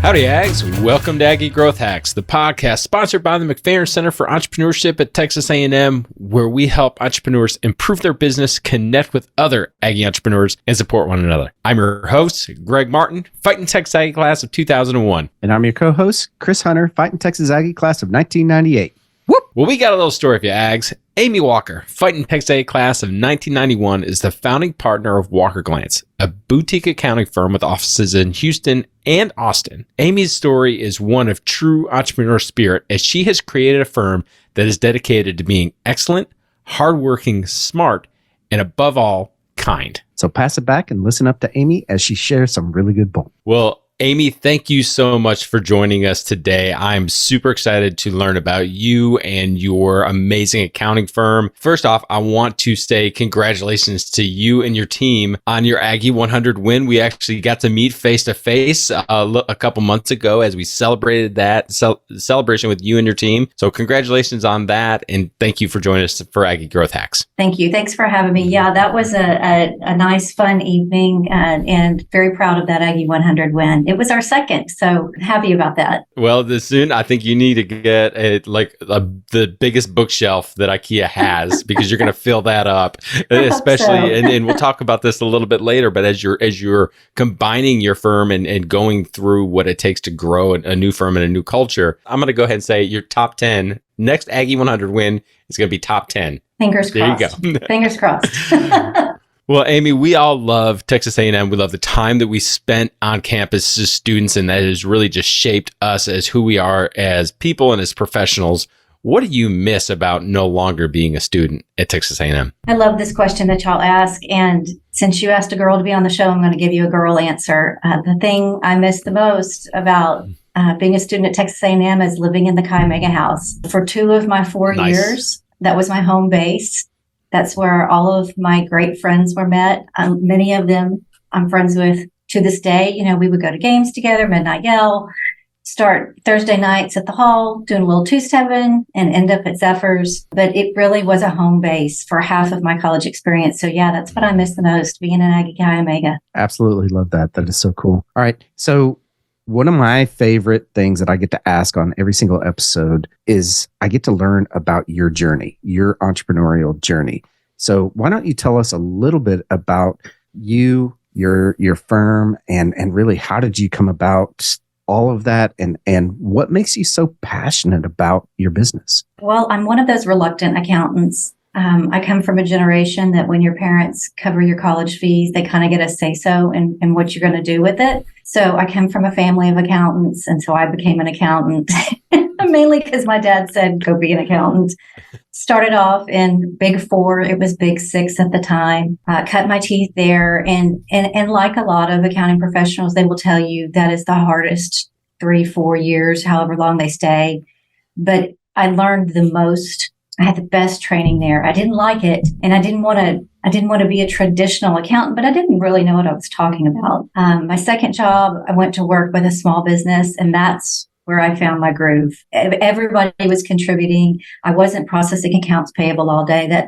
Howdy, Ags. Welcome to Aggie Growth Hacks, the podcast sponsored by the McFerrin Center for Entrepreneurship at Texas A&M, where we help entrepreneurs improve their business, connect with other Aggie entrepreneurs, and support one another. I'm your host, Greg Martin, Fighting Texas Aggie class of 2001. And I'm your co-host, Chris Hunter, Fighting Texas Aggie class of 1998. Whoop! Well, we got a little story for you, Ags. Amy Walker, Fighting Texas Aggie class of 1991, is the founding partner of Walker Glantz, a boutique accounting firm with offices in Houston and Austin. Amy's story is one of true entrepreneur spirit, as she has created a firm that is dedicated to being excellent, hardworking, smart, and above all, kind. So pass it back and listen up to Amy as she shares some really good bull. Well, Amy, thank you so much for joining us today. I'm super excited to learn about you and your amazing accounting firm. First off, I want to say congratulations to you and your team on your Aggie 100 win. We actually got to meet face to face a couple months ago as we celebrated that celebration with you and your team. So congratulations on that. And thank you for joining us for Aggie Growth Hacks. Thank you. Thanks for having me. Yeah, that was a nice, fun evening and very proud of that Aggie 100 win. It was our second, so happy about that. Well, soon I think you need to get the biggest bookshelf that IKEA has because you're going to fill that up, especially. So. And we'll talk about this a little bit later. But as you're combining your firm and going through what it takes to grow a new firm and a new culture, I'm going to go ahead and say your top 10 next Aggie 100 win is going to be top 10. Fingers crossed. There you go. Fingers crossed. Well, Amy, we all love Texas A&M. We love the time that we spent on campus as students, and that has really just shaped us as who we are as people and as professionals. What do you miss about no longer being a student at Texas A&M? I love this question that y'all ask, and since you asked a girl to be on the show, I'm going to give you a girl answer. The thing I miss the most about being a student at Texas A&M is living in the Chi Omega house. For 2 of my 4 years, that was my home base. That's where all of my great friends were met. Many of them I'm friends with to this day. You know, we would go to games together, Midnight Yell, start Thursday nights at the hall, doing a little two-stepping, and end up at Zephyrs. But it really was a home base for half of my college experience. So yeah, that's what I miss the most, being an Aggie Chi Omega. Absolutely love that. That is so cool. All right. So one of my favorite things that I get to ask on every single episode is I get to learn about your journey, your entrepreneurial journey. So why don't you tell us a little bit about you, your firm, and really how did you come about all of that, and what makes you so passionate about your business? Well, I'm one of those reluctant accountants. I come from a generation that when your parents cover your college fees, they kind of get a say-so in what you're going to do with it. So I come from a family of accountants, and so I became an accountant, mainly because my dad said, go be an accountant. Started off in Big 4. It was Big 6 at the time. Cut my teeth there. And like a lot of accounting professionals, they will tell you that is the hardest 3-4 years, however long they stay. But I learned the most. I had the best training there. I didn't like it, and I didn't want to be a traditional accountant, but I didn't really know what I was talking about. My second job, I went to work with a small business, and that's where I found my groove. Everybody was contributing. I wasn't processing accounts payable all day.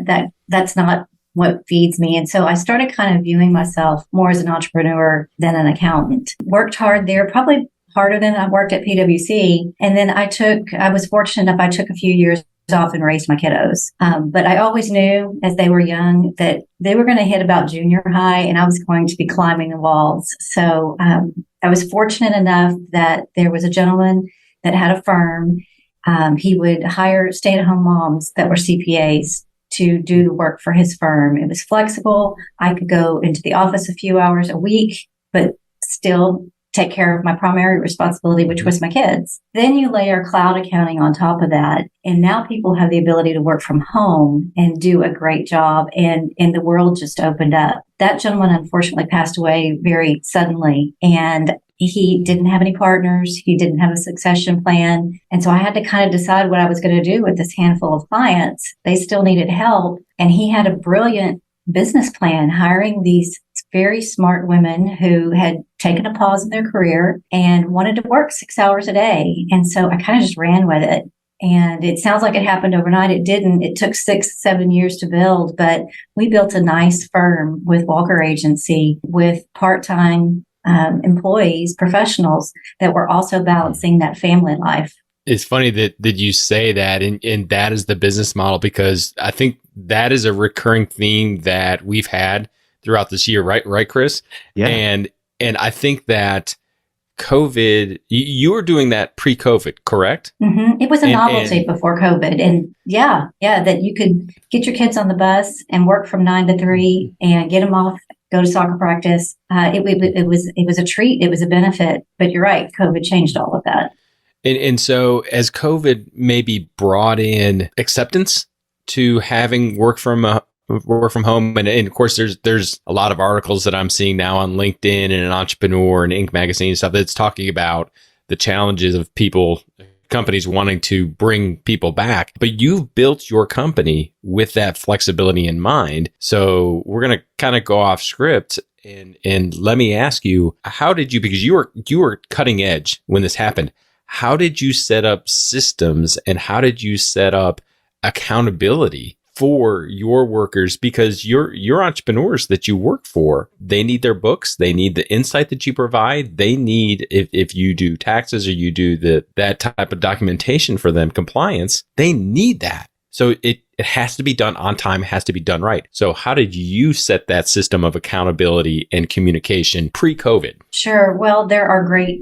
That's not what feeds me. And so I started kind of viewing myself more as an entrepreneur than an accountant. Worked hard there, probably harder than I worked at PwC. And then I was fortunate enough, I took a few years off and raised my kiddos. But I always knew as they were young that they were going to hit about junior high and I was going to be climbing the walls. So I was fortunate enough that there was a gentleman that had a firm. He would hire stay-at-home moms that were CPAs to do the work for his firm. It was flexible. I could go into the office a few hours a week, but still take care of my primary responsibility, which was my kids. Then you layer cloud accounting on top of that. And now people have the ability to work from home and do a great job. And the world just opened up. That gentleman unfortunately passed away very suddenly. And he didn't have any partners. He didn't have a succession plan. And so I had to kind of decide what I was going to do with this handful of clients. They still needed help. And he had a brilliant business plan, hiring these very smart women who had taken a pause in their career and wanted to work 6 hours a day. And so I kind of just ran with it. And it sounds like it happened overnight. It didn't. It took 6-7 years to build, but we built a nice firm with Walker Agency with part-time employees, professionals that were also balancing that family life. It's funny that you say that, and that is the business model, because I think that is a recurring theme that we've had throughout this year, right, Chris? Yeah. And I think that COVID, you were doing that pre-COVID, correct? Mm-hmm. It was a novelty before COVID. And that you could get your kids on the bus and work from 9 to 3 and get them off, go to soccer practice. It was a treat. It was a benefit. But you're right, COVID changed all of that. And so as COVID maybe brought in acceptance to having work from home, and of course there's a lot of articles that I'm seeing now on LinkedIn and an Entrepreneur and Inc. magazine and stuff that's talking about the challenges of companies wanting to bring people back. But you've built your company with that flexibility in mind. So we're going to kind of go off script. And let me ask you, how did you, because you were cutting edge when this happened, how did you set up systems and how did you set up accountability for your workers? Because your entrepreneurs that you work for, they need their books, they need the insight that you provide, they need, if you do taxes or you do that type of documentation for them, compliance, they need that. So it has to be done on time, it has to be done right. So how did you set that system of accountability and communication pre-COVID? Sure. Well, there are great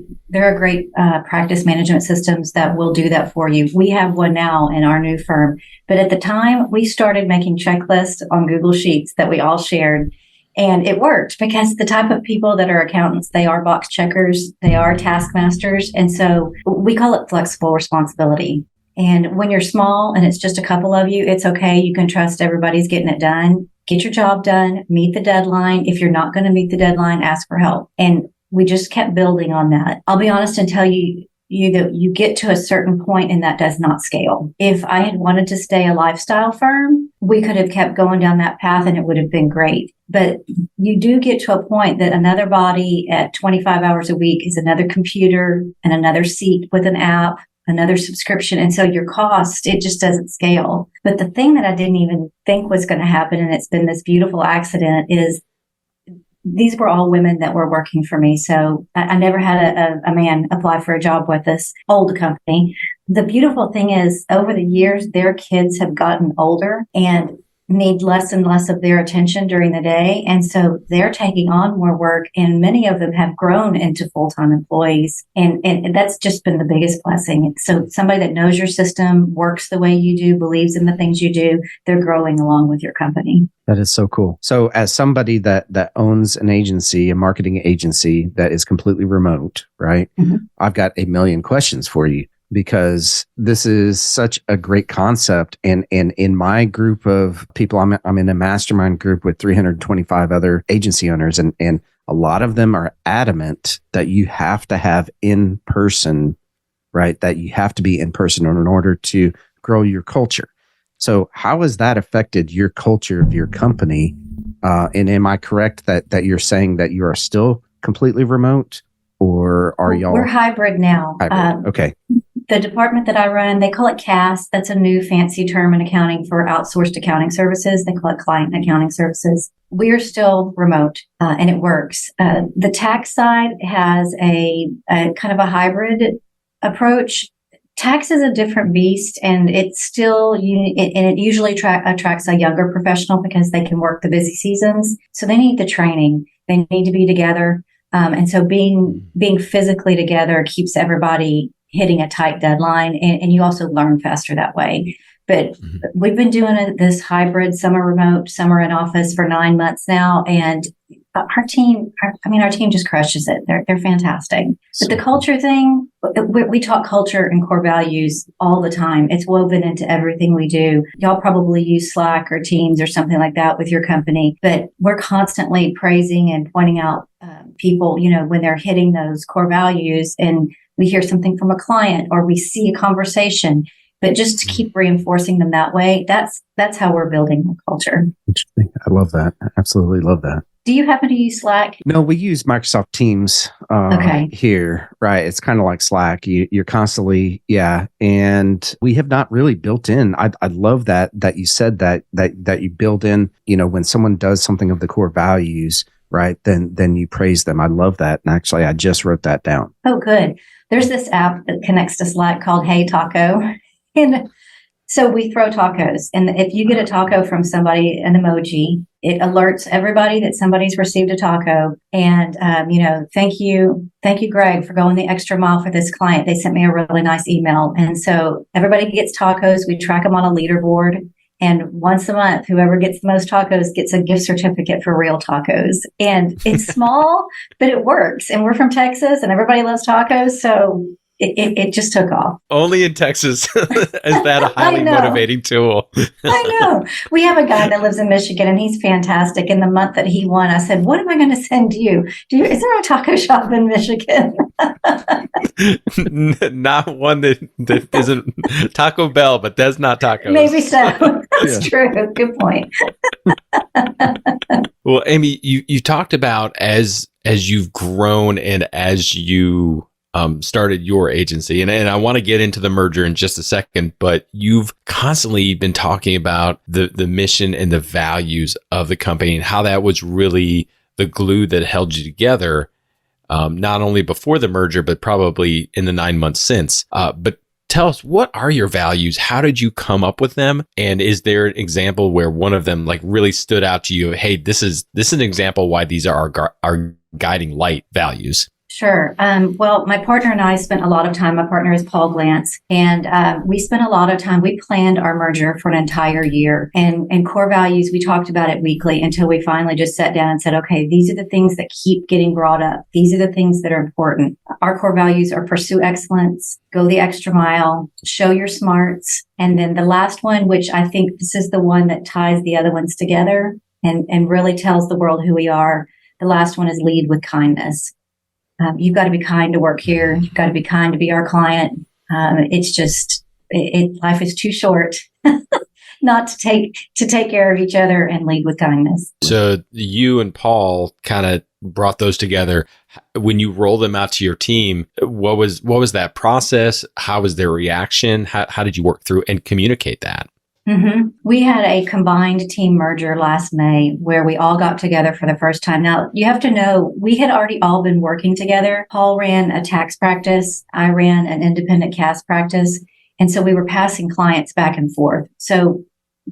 practice management systems that will do that for you. We have one now in our new firm. But at the time, we started making checklists on Google Sheets that we all shared. And it worked because the type of people that are accountants, they are box checkers, they are taskmasters. And so we call it flexible responsibility. And when you're small and it's just a couple of you, it's okay. You can trust everybody's getting it done. Get your job done, meet the deadline. If you're not going to meet the deadline, ask for help. And we just kept building on that. I'll be honest and tell you that you get to a certain point and that does not scale. If I had wanted to stay a lifestyle firm, we could have kept going down that path and it would have been great. But you do get to a point that another body at 25 hours a week is another computer and another seat with an app, another subscription. And so your cost, it just doesn't scale. But the thing that I didn't even think was going to happen, and it's been this beautiful accident, is these were all women that were working for me. So I never had a man apply for a job with this old company. The beautiful thing is over the years, their kids have gotten older and need less and less of their attention during the day. And so they're taking on more work and many of them have grown into full-time employees. And that's just been the biggest blessing. So somebody that knows your system, works the way you do, believes in the things you do, they're growing along with your company. That is so cool. So as somebody that owns an agency, a marketing agency that is completely remote, right? Mm-hmm. I've got a million questions for you, because this is such a great concept. And in my group of people, I'm in a mastermind group with 325 other agency owners, and a lot of them are adamant that you have to have in person, right? That you have to be in person in order to grow your culture. So how has that affected your culture of your company? And am I correct that you're saying that you are still completely remote, or are y'all? We're hybrid now. Hybrid. Okay. The department that I run, they call it CAS. That's a new fancy term in accounting for outsourced accounting services. They call it client accounting services. We are still remote, and it works. The tax side has a kind of a hybrid approach. Tax is a different beast, and it's still, it usually attracts a younger professional because they can work the busy seasons. So they need the training. They need to be together. And so being physically together keeps everybody hitting a tight deadline, and you also learn faster that way. But we've been doing this hybrid, summer remote, summer in office for 9 months now, and our team just crushes it. They're fantastic. But the culture thing, we talk culture and core values all the time. It's woven into everything we do. Y'all probably use Slack or Teams or something like that with your company, but we're constantly praising and pointing out people, when they're hitting those core values, and we hear something from a client or we see a conversation. But just to keep reinforcing them that way, that's how we're building the culture. Interesting. I love that. I absolutely love that. Do you happen to use Slack? No, we use Microsoft Teams here, right? It's kind of like Slack. You're constantly, and we have not really built in. I love that you said that you build in, when someone does something of the core values, right, then you praise them. I love that. And actually, I just wrote that down. Oh, good. There's this app that connects to Slack called Hey Taco. And so we throw tacos. And if you get a taco from somebody, an emoji, it alerts everybody that somebody's received a taco. And, thank you, Greg, for going the extra mile for this client. They sent me a really nice email. And so everybody gets tacos. We track them on a leaderboard. And once a month, whoever gets the most tacos gets a gift certificate for real tacos. And it's small, but it works. And we're from Texas and everybody loves tacos. So it just took off. Only in Texas is that a highly motivating tool. I know. We have a guy that lives in Michigan and he's fantastic. In the month that he won, I said, what am I going to send you? Is there a taco shop in Michigan? Not one that isn't Taco Bell, but that's not tacos. Maybe so. That's true. Good point. Well, Amy, you talked about as you've grown and as you started your agency, and I want to get into the merger in just a second, but you've constantly been talking about the mission and the values of the company and how that was really the glue that held you together, not only before the merger, but probably in the 9 months since. But tell us, what are your values? How did you come up with them? And is there an example where one of them like really stood out to you? Hey, this is an example why these are our guiding light values. Sure. Well, my partner and I spent a lot of time. My partner is Paul Glantz, and we spent a lot of time. We planned our merger for an entire year, and core values, we talked about it weekly until we finally just sat down and said, okay, these are the things that keep getting brought up. These are the things that are important. Our core values are pursue excellence, go the extra mile, show your smarts. And then the last one, which I think this is the one that ties the other ones together and really tells the world who we are. The last one is lead with kindness. You've got to be kind to work here. You've got to be kind to be our client. It's just, life is too short not to take care of each other and lead with kindness. So you and Paul kind of brought those together. When you rolled them out to your team, what was that process? How was their reaction? How did you work through and communicate that? Mm-hmm. We had a combined team merger last May where we all got together for the first time. Now, you have to know, we had already all been working together. Paul ran a tax practice. I ran an independent cast practice. And so we were passing clients back and forth. So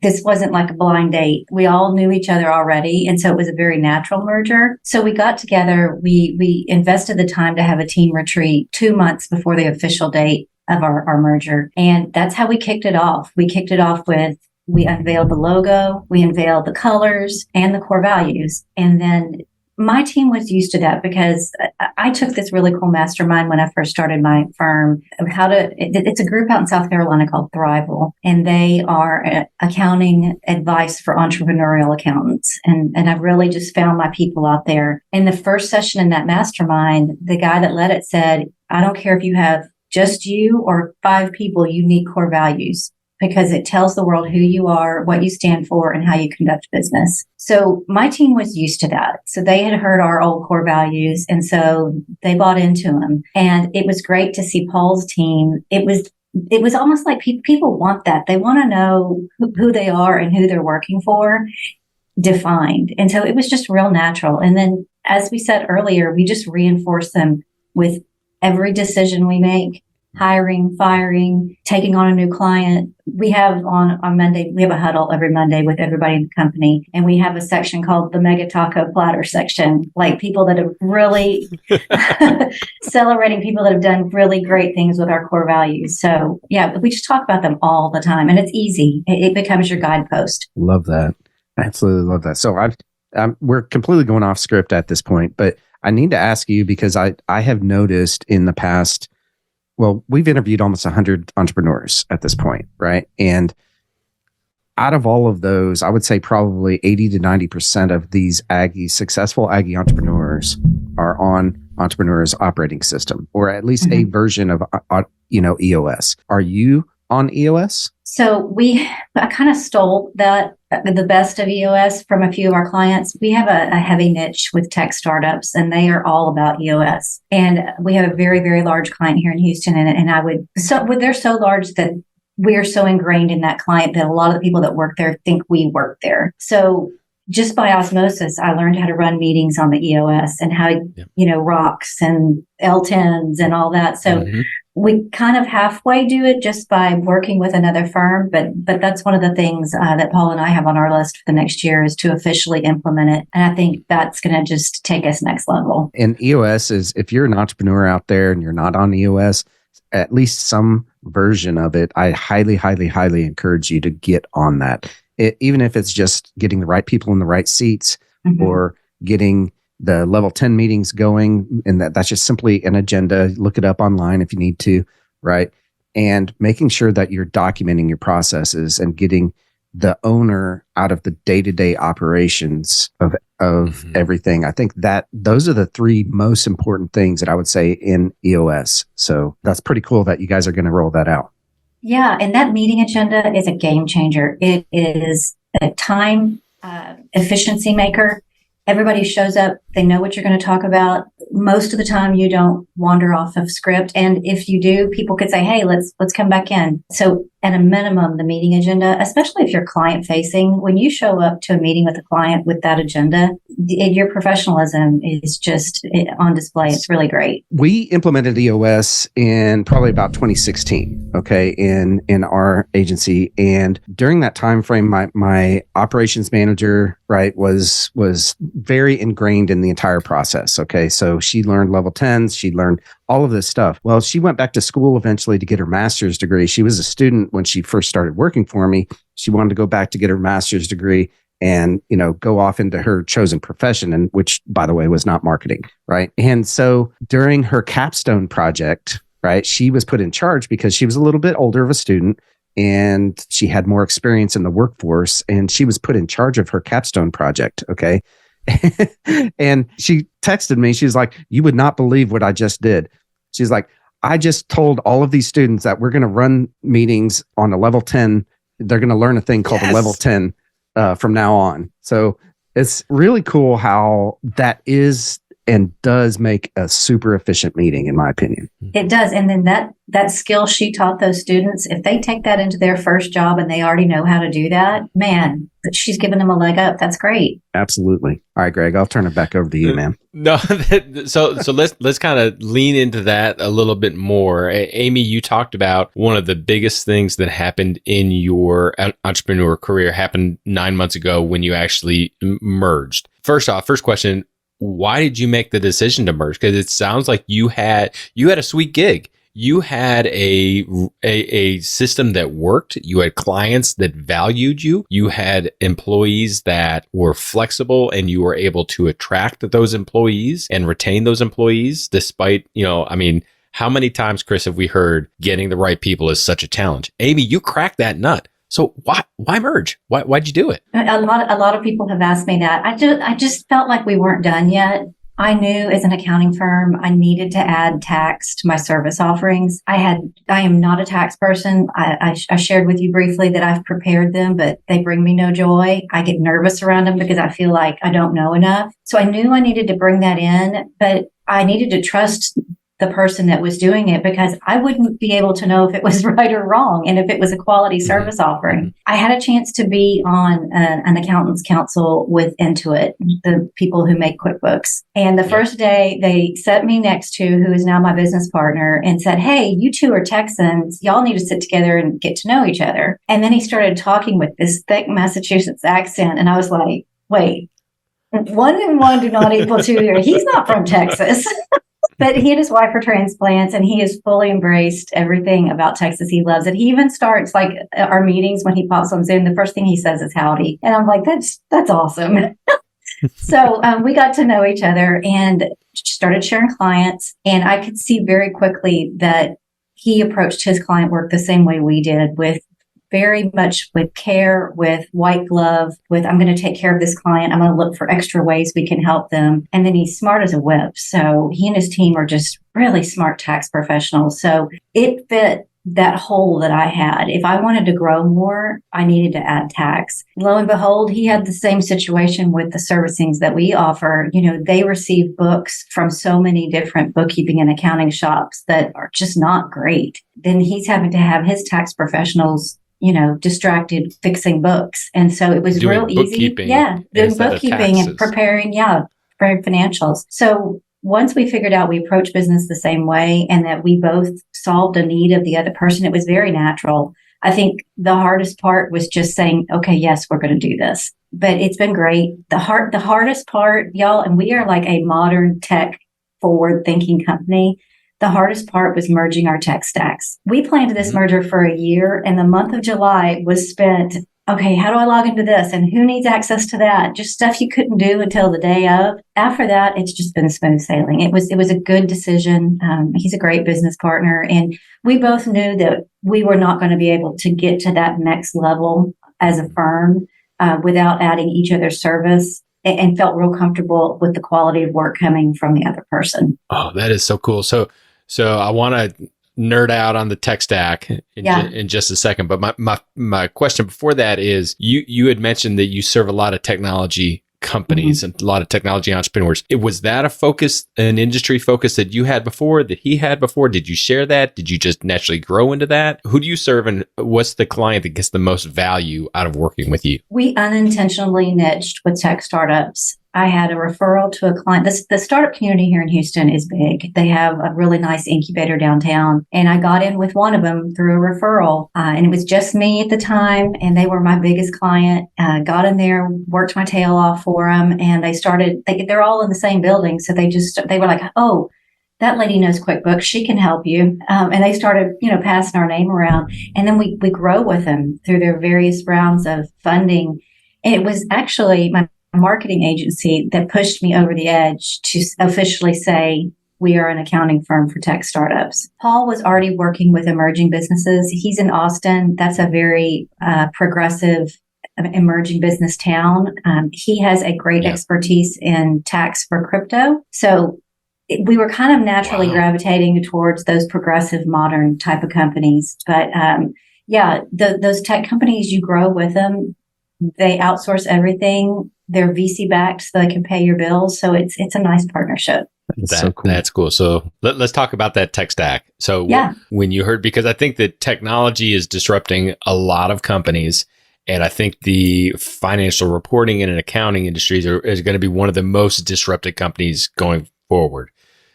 this wasn't like a blind date. We all knew each other already. And so it was a very natural merger. So we got together. We invested the time to have a team retreat 2 months before the official date of our merger. And that's how we kicked it off. We kicked it off with, we unveiled the logo, we unveiled the colors and the core values. And then my team was used to that because I took this really cool mastermind when I first started my firm of it's a group out in South Carolina called Thrival, and they are accounting advice for entrepreneurial accountants. And I really just found my people out there. In the first session in that mastermind, the guy that led it said, I don't care if you have just you or 5 people, you need core values because it tells the world who you are, what you stand for, and how you conduct business. So my team was used to that. So they had heard our old core values, and so they bought into them. And it was great to see Paul's team. It was almost like people want that. They want to know who they are and who they're working for defined. And so it was just real natural. And then, as we said earlier, we just reinforce them with every decision we make, hiring, firing, taking on a new client. We have on Monday, we have a huddle every Monday with everybody in the company. And we have a section called the Mega Taco Platter section, like people that have really celebrating people that have done really great things with our core values. So yeah, we just talk about them all the time and it's easy. It becomes your guidepost. Love that. Absolutely love that. So we're completely going off script at this point, but I need to ask you because I have noticed in the past, well, we've interviewed almost 100 entrepreneurs at this point, right? And out of all of those, I would say probably 80 to 90% of these successful Aggie entrepreneurs are on Entrepreneur's operating system, or at least a version of, EOS. Are you on EOS? So I kind of stole the best of EOS from a few of our clients. We have a heavy niche with tech startups, and they are all about EOS. And we have a very, very large client here in Houston, and they're so large that we are so ingrained in that client that a lot of the people that work there think we work there. So just by osmosis, I learned how to run meetings on the EOS and how, rocks and L10s and all that. So we kind of halfway do it just by working with another firm. But that's one of the things that Paul and I have on our list for the next year is to officially implement it. And I think that's going to just take us next level. And EOS is, if you're an entrepreneur out there and you're not on EOS, at least some version of it, I highly, highly, highly encourage you to get on that. Even if it's just getting the right people in the right seats or getting the level 10 meetings going, and that's just simply an agenda. Look it up online if you need to, right? And making sure that you're documenting your processes and getting the owner out of the day-to-day operations of everything. I think that those are the three most important things that I would say in EOS. So that's pretty cool that you guys are going to roll that out. Yeah, and that meeting agenda is a game changer. It is a time efficiency maker. Everybody shows up. They know what you're going to talk about. Most of the time, you don't wander off of script. And if you do, people could say, hey, let's come back in. So at a minimum, the meeting agenda, especially if you're client facing, when you show up to a meeting with a client with that agenda, your professionalism is just on display. It's really great. We implemented EOS in probably about 2016, okay, in our agency. And during that time frame, my operations manager, right, was very ingrained in the entire process, okay? So she learned level 10s, she learned all of this stuff. Well, she went back to school eventually to get her master's degree. She was a student when she first started working for me. She wanted to go back to get her master's degree and, go off into her chosen profession, and which, by the way, was not marketing, right? And so during her capstone project, right, she was put in charge because she was a little bit older of a student and she had more experience in the workforce, and she was put in charge of her capstone project, okay? And she texted me. She's like, you would not believe what I just did. She's like, I just told all of these students that we're going to run meetings on a level 10. They're going to learn a thing called a level 10 from now on. So it's really cool how that is and does make a super efficient meeting, in my opinion. It does. And then that skill she taught those students, if they take that into their first job and they already know how to do that, man, she's giving them a leg up. That's great. Absolutely. All right, Greg, I'll turn it back over to you, man. No, so let's kind of lean into that a little bit more. Amy, you talked about one of the biggest things that happened in your entrepreneur career happened 9 months ago when you actually merged. First question, why did you make the decision to merge? Because it sounds like you had a sweet gig. You had a system that worked. You had clients that valued you. You had employees that were flexible, and you were able to attract those employees and retain those employees despite, how many times, Chris, have we heard getting the right people is such a challenge? Amy, you cracked that nut. So why merge? Why'd you do it? A lot of people have asked me that. I just felt like we weren't done yet. I knew as an accounting firm, I needed to add tax to my service offerings. I am not a tax person. I shared with you briefly that I've prepared them, but they bring me no joy. I get nervous around them because I feel like I don't know enough. So I knew I needed to bring that in, but I needed to trust the person that was doing it because I wouldn't be able to know if it was right or wrong and if it was a quality service offering. I had a chance to be on an accountant's council with Intuit, the people who make QuickBooks. And the first day they set me next to who is now my business partner and said, hey, you two are Texans. Y'all need to sit together and get to know each other. And then he started talking with this thick Massachusetts accent. And I was like, wait, 1 and 1 do not equal 2 here. He's not from Texas. But he and his wife are transplants, and he has fully embraced everything about Texas. He loves it. He even starts like our meetings when he pops on Zoom. The first thing he says is howdy. And I'm like, that's awesome. So we got to know each other and started sharing clients. And I could see very quickly that he approached his client work the same way we did, with very much with care, with white glove, with I'm going to take care of this client. I'm going to look for extra ways we can help them. And then he's smart as a whip. So he and his team are just really smart tax professionals. So it fit that hole that I had. If I wanted to grow more, I needed to add tax. Lo and behold, he had the same situation with the servicings that we offer. They receive books from so many different bookkeeping and accounting shops that are just not great. Then he's having to have his tax professionals distracted fixing books. And so it was doing real easy. Yeah. Doing bookkeeping and preparing, for financials. So once we figured out we approach business the same way and that we both solved a need of the other person, it was very natural. I think the hardest part was just saying, okay, yes, we're going to do this. But it's been great. The hardest part, y'all, and we are like a modern tech forward thinking company. The hardest part was merging our tech stacks. We planned this merger for a year, and the month of July was spent, okay, how do I log into this? And who needs access to that? Just stuff you couldn't do until the day of. After that, it's just been smooth sailing. It was a good decision. He's a great business partner. And we both knew that we were not going to be able to get to that next level as a firm without adding each other's service, and felt real comfortable with the quality of work coming from the other person. Oh, that is so cool. So I want to nerd out on the tech stack in just a second. But my question before that is, you had mentioned that you serve a lot of technology companies and a lot of technology entrepreneurs. Was that a focus, an industry focus that you had before, that he had before? Did you share that? Did you just naturally grow into that? Who do you serve, and what's the client that gets the most value out of working with you? We unintentionally niched with tech startups. I had a referral to a client. The startup community here in Houston is big. They have a really nice incubator downtown. And I got in with one of them through a referral. And it was just me at the time. And they were my biggest client. Got in there, worked my tail off for them. And they're all in the same building. So they were like, oh, that lady knows QuickBooks. She can help you. And they started, passing our name around. And then we grow with them through their various rounds of funding. And it was actually my marketing agency that pushed me over the edge to officially say we are an accounting firm for tech startups. Paul was already working with emerging businesses. He's in Austin. That's a very progressive emerging business town. He has a great expertise in tax for crypto. So we were kind of naturally gravitating towards those progressive modern type of companies. But those tech companies, you grow with them. They outsource everything. They're VC backed, so they can pay your bills. So it's a nice partnership. That's so cool. That's cool. So let's talk about that tech stack. So when you heard, because I think that technology is disrupting a lot of companies, and I think the financial reporting and accounting industries is going to be one of the most disrupted companies going forward.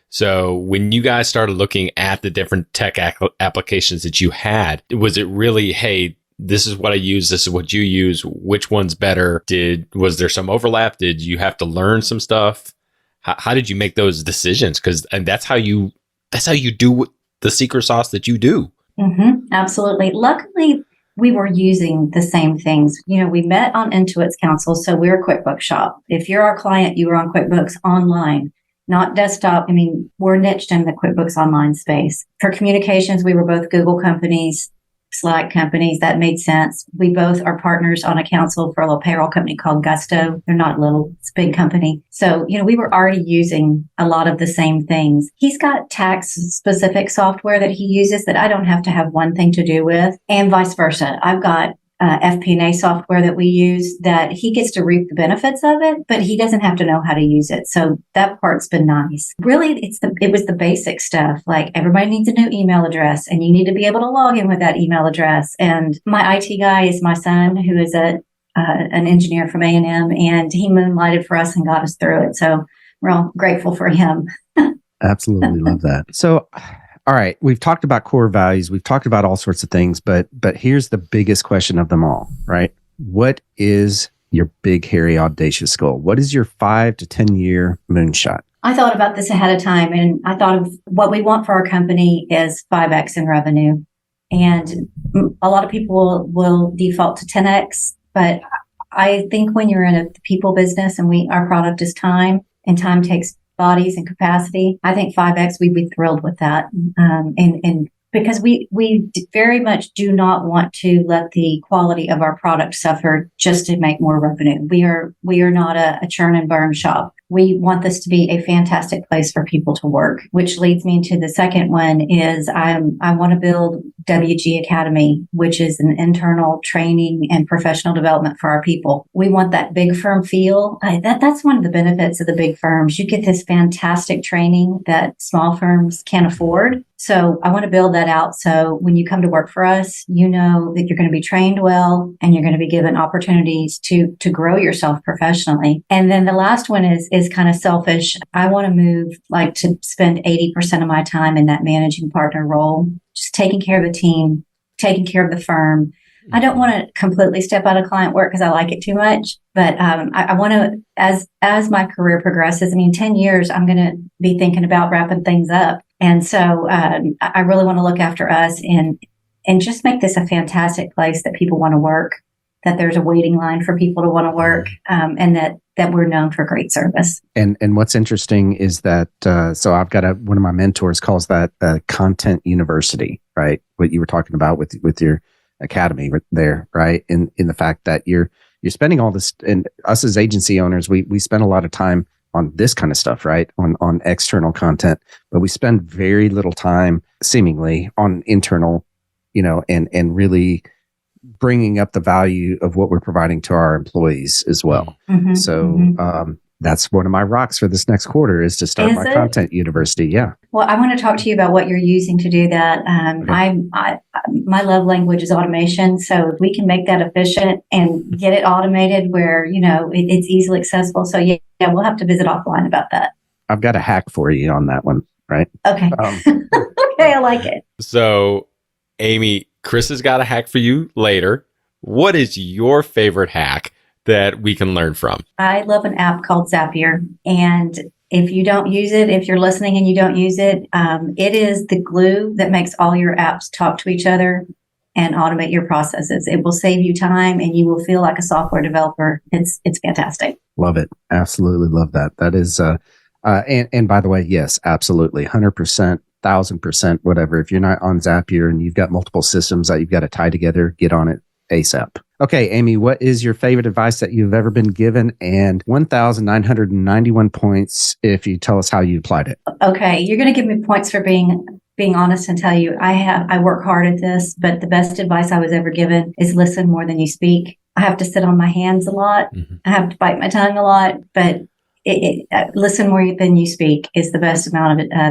So when you guys started looking at the different tech applications that you had, was it really, hey, this is what I use, this is what you use, which one's better? Was there some overlap? Did you have to learn some stuff? How did you make those decisions? And that's how you do the secret sauce that you do. Absolutely. Luckily, we were using the same things. We met on Intuit's Council, so we're a QuickBooks shop. If you're our client, you were on QuickBooks Online, not desktop. We're niched in the QuickBooks Online space. For communications, we were both Google companies, Slack companies. That made sense. We both are partners on a council for a little payroll company called Gusto. They're not little, it's a big company. So, we were already using a lot of the same things. He's got tax specific software that he uses that I don't have to have one thing to do with, and vice versa. I've got FP&A software that we use that he gets to reap the benefits of it, but he doesn't have to know how to use it. So that part's been nice. Really, it was the basic stuff. Like, everybody needs a new email address, and you need to be able to log in with that email address. And my IT guy is my son, who is an engineer from A&M, and he moonlighted for us and got us through it. So we're all grateful for him. Absolutely love that. So, all right, we've talked about core values. We've talked about all sorts of things, but here's the biggest question of them all, right? What is your big, hairy, audacious goal? What is your 5 to 10 year moonshot? I thought about this ahead of time, and I thought of what we want for our company is 5x in revenue. And a lot of people will default to 10x, but I think when you're in a people business and our product is time, and time takes bodies and capacity, I think 5x, we'd be thrilled with that. And because we very much do not want to let the quality of our product suffer just to make more revenue. We are not a churn and burn shop. We want this to be a fantastic place for people to work, which leads me to the second one is I want to build WG Academy, which is an internal training and professional development for our people. We want that big firm feel. That's one of the benefits of the big firms. You get this fantastic training that small firms can't afford. So I want to build that out. So when you come to work for us, you know that you're going to be trained well and you're going to be given opportunities to grow yourself professionally. And then the last one is kind of selfish. I want to move like to spend 80% of my time in that managing partner role, just taking care of the team, taking care of the firm. I don't want to completely step out of client work because I like it too much, but I want to, as my career progresses, 10 years, I'm going to be thinking about wrapping things up. And so I really want to look after us and just make this a fantastic place that people want to work, that there's a waiting line for people to want to work, and that we're known for great service. And what's interesting is that, so I've got one of my mentors calls that content university, right? What you were talking about with your academy there, right? In the fact that you're spending all this, and us as agency owners, we spend a lot of time on this kind of stuff, right? On external content, but we spend very little time seemingly on internal, and really bringing up the value of what we're providing to our employees as well. So, that's one of my rocks for this next quarter is to start my content university. Yeah. Well, I want to talk to you about what you're using to do that. My love language is automation. So if we can make that efficient and get it automated where, it's easily accessible. So yeah, we'll have to visit offline about that. I've got a hack for you on that one, right? Okay. Okay. I like it. So Amy, Chris has got a hack for you later. What is your favorite hack that we can learn from? I love an app called Zapier. And if you don't use it, if you're listening and you don't use it, it is the glue that makes all your apps talk to each other and automate your processes. It will save you time and you will feel like a software developer. It's fantastic. Love it. Absolutely love that. That is, and by the way, yes, absolutely. 100%, 1000%, whatever. If you're not on Zapier and you've got multiple systems that you've got to tie together, get on it ASAP. Okay, Amy, what is your favorite advice that you've ever been given? And 1,991 points if you tell us how you applied it. Okay, you're going to give me points for being honest and tell you I work hard at this, but the best advice I was ever given is listen more than you speak. I have to sit on my hands a lot. I have to bite my tongue a lot, but listen more than you speak is the best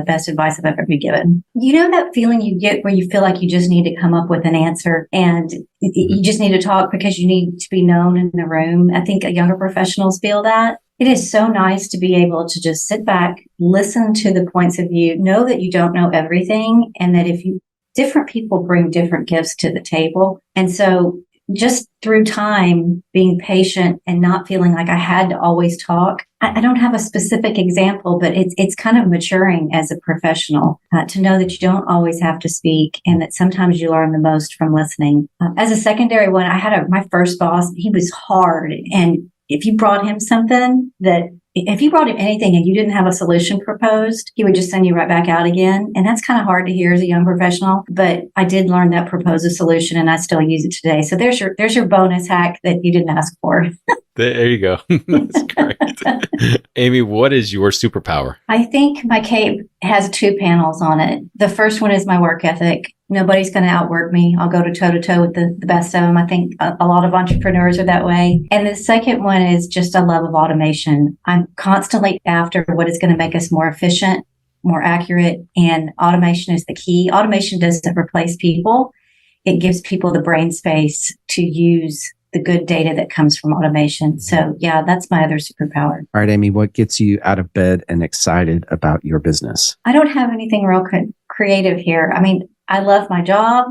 best advice I've ever been given. You know that feeling you get where you feel like you just need to come up with an answer and you just need to talk because you need to be known in the room. I think younger professionals feel that. It is so nice to be able to just sit back, listen to the points of view, know that you don't know everything, and that different people bring different gifts to the table. And so just through time, being patient and not feeling like I had to always talk. I don't have a specific example, but it's kind of maturing as a professional to know that you don't always have to speak and that sometimes you learn the most from listening. As a secondary one, I had my first boss. He was hard. And if you brought him anything and you didn't have a solution proposed, he would just send you right back out again. And that's kind of hard to hear as a young professional, but I did learn that propose a solution and I still use it today. So there's your bonus hack that you didn't ask for. There you go. That's great. Amy, what is your superpower? I think my cape has 2 panels on it. The first one is my work ethic. Nobody's going to outwork me. I'll go toe to toe with the best of them. I think a lot of entrepreneurs are that way. And the second one is just a love of automation. I'm constantly after what is going to make us more efficient, more accurate, and automation is the key. Automation doesn't replace people. It gives people the brain space to use the good data that comes from automation. So yeah, that's my other superpower. All right, Amy, what gets you out of bed and excited about your business? I don't have anything real creative here. I love my job.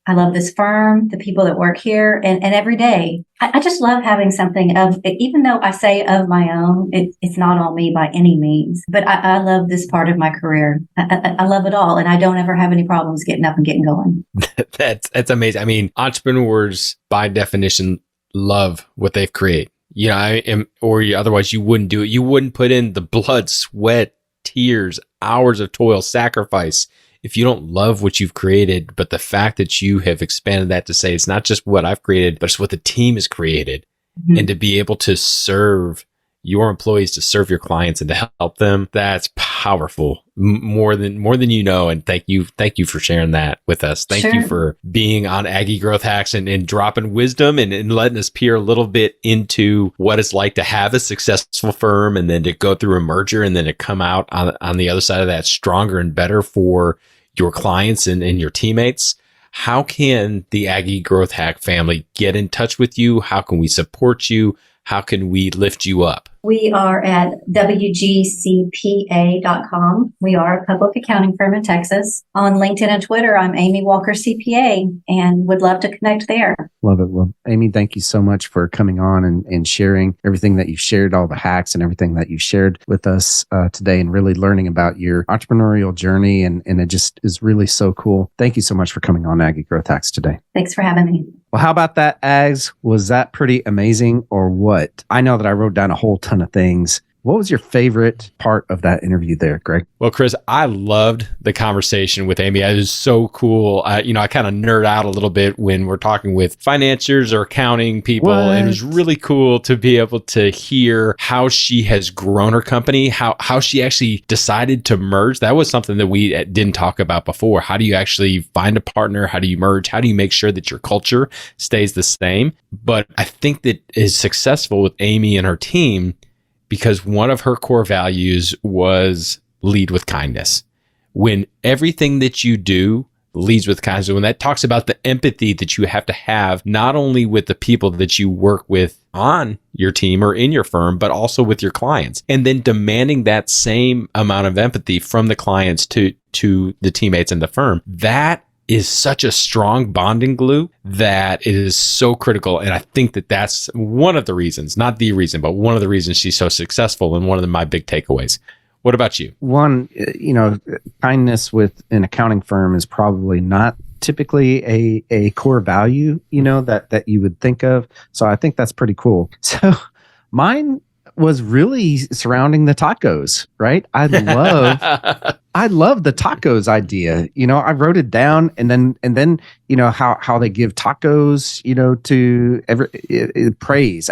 I love this firm, the people that work here, and every day. I just love having something even though I say of my own, it's not all me by any means, but I love this part of my career. I love it all, and I don't ever have any problems getting up and getting going. That's amazing. Entrepreneurs, by definition, love what they create. Otherwise you wouldn't do it. You wouldn't put in the blood, sweat, tears, hours of toil, sacrifice if you don't love what you've created. But the fact that you have expanded that to say it's not just what I've created, but it's what the team has created, and to be able to serve your employees, to serve your clients and to help them, that's powerful. More than you know. And thank you for sharing that with us. Thank you for being on Aggie Growth Hacks and dropping wisdom and letting us peer a little bit into what it's like to have a successful firm and then to go through a merger and then to come out on the other side of that stronger and better for your clients and your teammates. How can the Aggie Growth Hack family get in touch with you? How can we support you? How can we lift you up? We are at wgcpa.com. We are a public accounting firm in Texas. On LinkedIn and Twitter, I'm Amy Walker CPA and would love to connect there. Love it. Well, Amy, thank you so much for coming on and sharing everything that you've shared, all the hacks and everything that you've shared with us today, and really learning about your entrepreneurial journey. And it just is really so cool. Thank you so much for coming on Aggie Growth Hacks today. Thanks for having me. Well, how about that, Ags? Was that pretty amazing or what? I know that I wrote down a whole ton of things. What was your favorite part of that interview there, Greg? Well, Chris, I loved the conversation with Amy. It was so cool. I kind of nerd out a little bit when we're talking with financiers or accounting people. It was really cool to be able to hear how she has grown her company, how she actually decided to merge. That was something that we didn't talk about before. How do you actually find a partner? How do you merge? How do you make sure that your culture stays the same? But I think that is successful with Amy and her team because one of her core values was lead with kindness. When everything that you do leads with kindness, when that talks about the empathy that you have not only with the people that you work with on your team or in your firm, but also with your clients, and then demanding that same amount of empathy from the clients to the teammates in the firm, that is such a strong bonding glue that it is so critical. And I think that that's one of the reasons, not the reason, but one of the reasons she's so successful and one of my big takeaways. What about you? One, kindness with an accounting firm is probably not typically a core value, that you would think of. So I think that's pretty cool. So mine was really surrounding the tacos, right? I love the tacos idea. I wrote it down and then how they give tacos, to praise,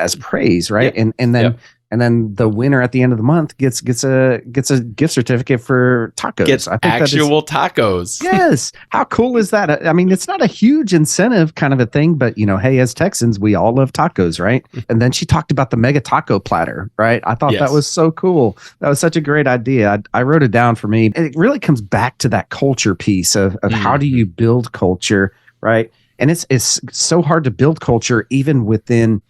right? Yep. And then the winner at the end of the month gets a gift certificate for tacos. Gets actual tacos. Yes. How cool is that? I mean, it's not a huge incentive kind of a thing, but hey, as Texans, we all love tacos, right? And then she talked about the mega taco platter, right? I thought that was so cool. That was such a great idea. I wrote it down for me. And it really comes back to that culture piece of how do you build culture, right? And it's so hard to build culture even within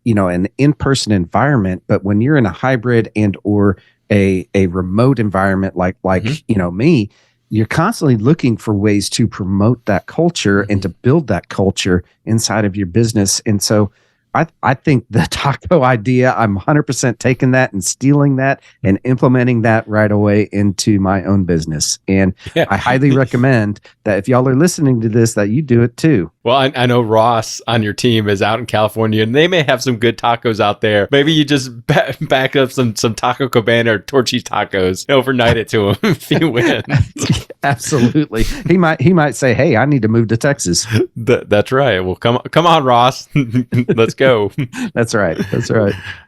an in-person environment, but when you're in a hybrid and or a remote environment like me, you're constantly looking for ways to promote that culture and to build that culture inside of your business. And so I think the taco idea, I'm 100% taking that and stealing that and implementing that right away into my own business. And I highly recommend that if y'all are listening to this, that you do it too. Well, I know Ross on your team is out in California, and they may have some good tacos out there. Maybe you just back up some Taco Cabana or Torchy's tacos, overnight it to him if you win. Absolutely. He might say, "Hey, I need to move to Texas." That's right. Well, come on, Ross. Let's go. That's right.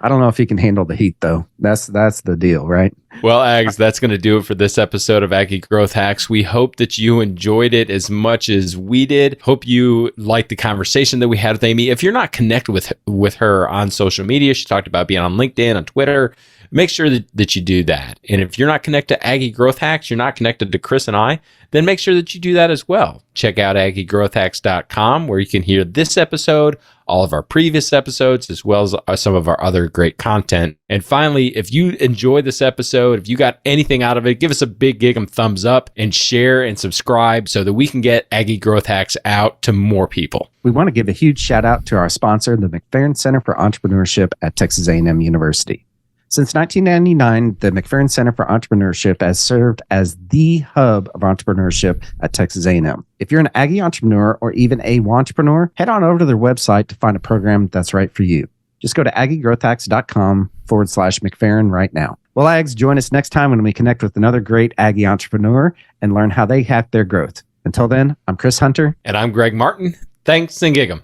I don't know if he can handle the heat though. That's the deal, right? Well, Ags, that's going to do it for this episode of Aggie Growth Hacks. We hope that you enjoyed it as much as we did. Hope you liked the conversation that we had with Amy. If you're not connected with her on social media, she talked about being on LinkedIn, on Twitter. Make sure that you do that. And if you're not connected to Aggie Growth Hacks, you're not connected to Chris and I, then make sure that you do that as well. Check out aggiegrowthhacks.com where you can hear this episode, all of our previous episodes, as well as some of our other great content. And finally, if you enjoyed this episode, if you got anything out of it, give us a big thumbs up and share and subscribe so that we can get Aggie Growth Hacks out to more people. We want to give a huge shout out to our sponsor, the McFerrin Center for Entrepreneurship at Texas A&M University. Since 1999, the McFerrin Center for Entrepreneurship has served as the hub of entrepreneurship at Texas A&M. If you're an Aggie entrepreneur or even a wantrepreneur, head on over to their website to find a program that's right for you. Just go to aggiegrowthhacks.com/McFerrin right now. Well, Ags, join us next time when we connect with another great Aggie entrepreneur and learn how they hack their growth. Until then, I'm Chris Hunter. And I'm Greg Martin. Thanks and gig 'em.